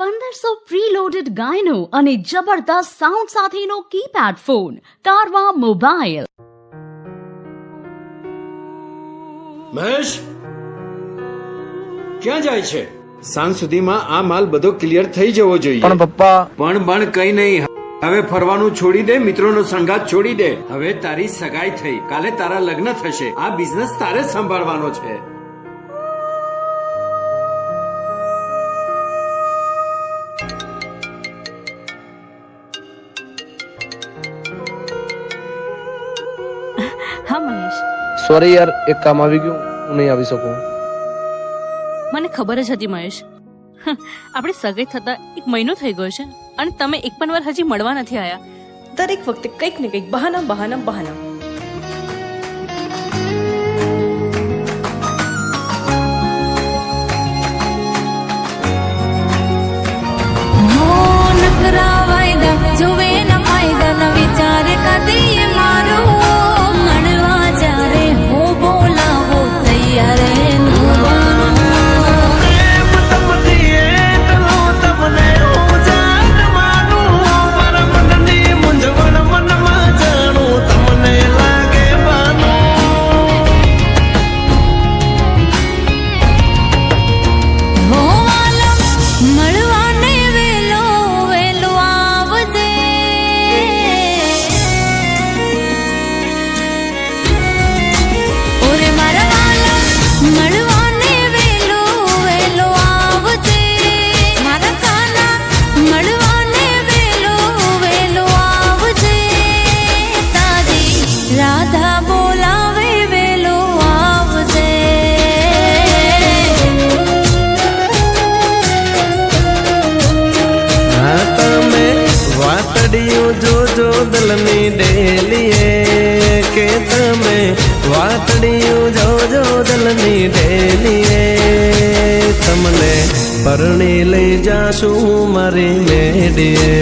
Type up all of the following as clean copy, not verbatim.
1500 preloaded ગાયનો અને જબરદસ્ત sound સાથેનો keypad phone Carvaan mobile. Mahesh ક્યાં જાય છે? સાંજ સુધીમાં આ માલ બધો ક્લિયર થઈ જવો જોઈએ. પણ પપ્પા પણ કઈ નહીં. હવે ફરવાનું છોડી દે, મિત્રોનો સંગાત છોડી દે. હવે તારી સગાઈ થઈ, કાલે તારા લગ્ન થશે. આ બિઝનેસ તારે જ સંભાળવાનો છે. હા મહેશ, સોરી યાર, એક કામ આવી ગયું, હું નહીં આવી શકું. મને ખબર જ હતી મહેશ. આપણે સગાઈ થતા 1 મહિનો થઈ ગયો છે અને તમે એક પણ વાર હજી મળવા નથી આયા. દરેક વખતે કંઈક ને કંઈક બહાના બહાના બહાના. જોવે ન ફાયદા ન વિચાર કદી મારો મળવા જ્યારે હું બોલાવો તૈયાર જોજો દલની ડેલીએ કે તમે વાતડિયું જોજો દલની ડેલીએ તમને પરણી લઈ જાશું મારી મેડીએ.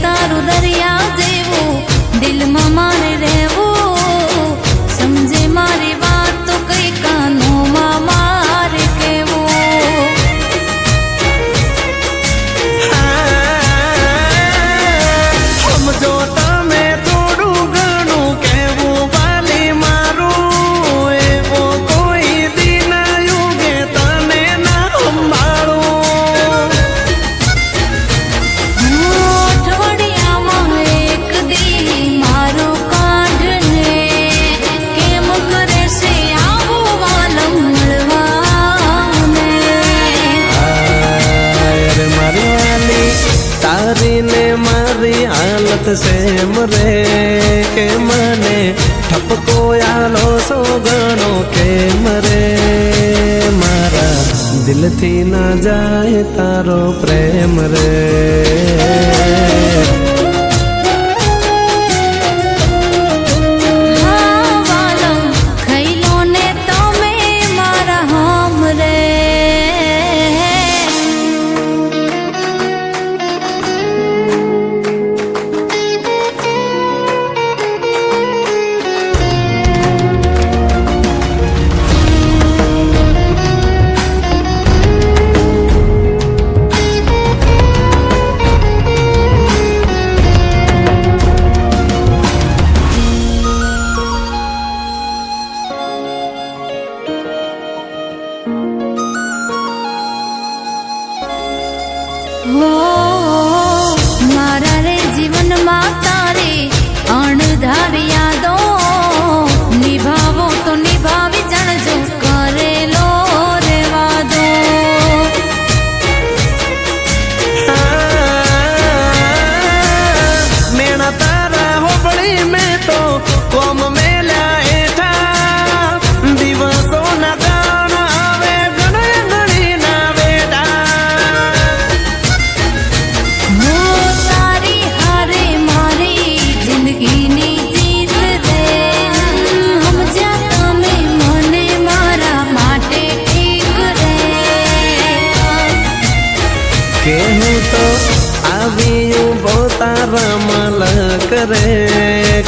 તારું દરિયા જેવું દિલમાં મારે રહેવું, સમજે મારી વાત તો કઈ કાનોમાં મારે કેવું. સમજો તમે થોડું ઘણું કેવું વાલી મારું, એવો કોઈ દિન યુગે તને ના સંભાળું. મારી હાલત સેમ રે કે મને ઠપકો આલો સો ગણો કેમ રે, મારા દિલથી ના જાય તારો પ્રેમ રે.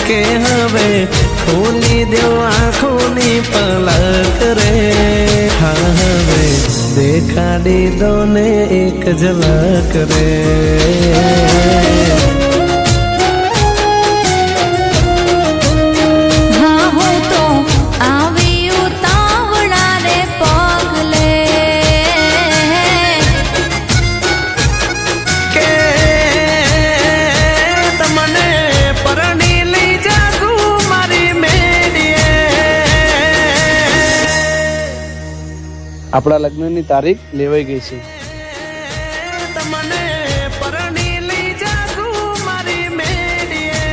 કે હવે ખોલી દો આંખોની પલક રે હા હવે દેખાડી દો ને એક ઝલક રે હા હું તો આવી ઉતાવળા રે પગલે કે તમને પરણી લઈ જાસુ મારી મેડીએ આપણા લગ્નની તારીખ લેવાઈ ગઈ છે. તમને પરણી લઈ જાસુ મારી મેડીએ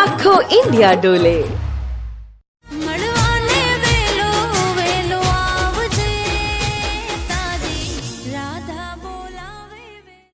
આખો ઇન્ડિયા ડોલે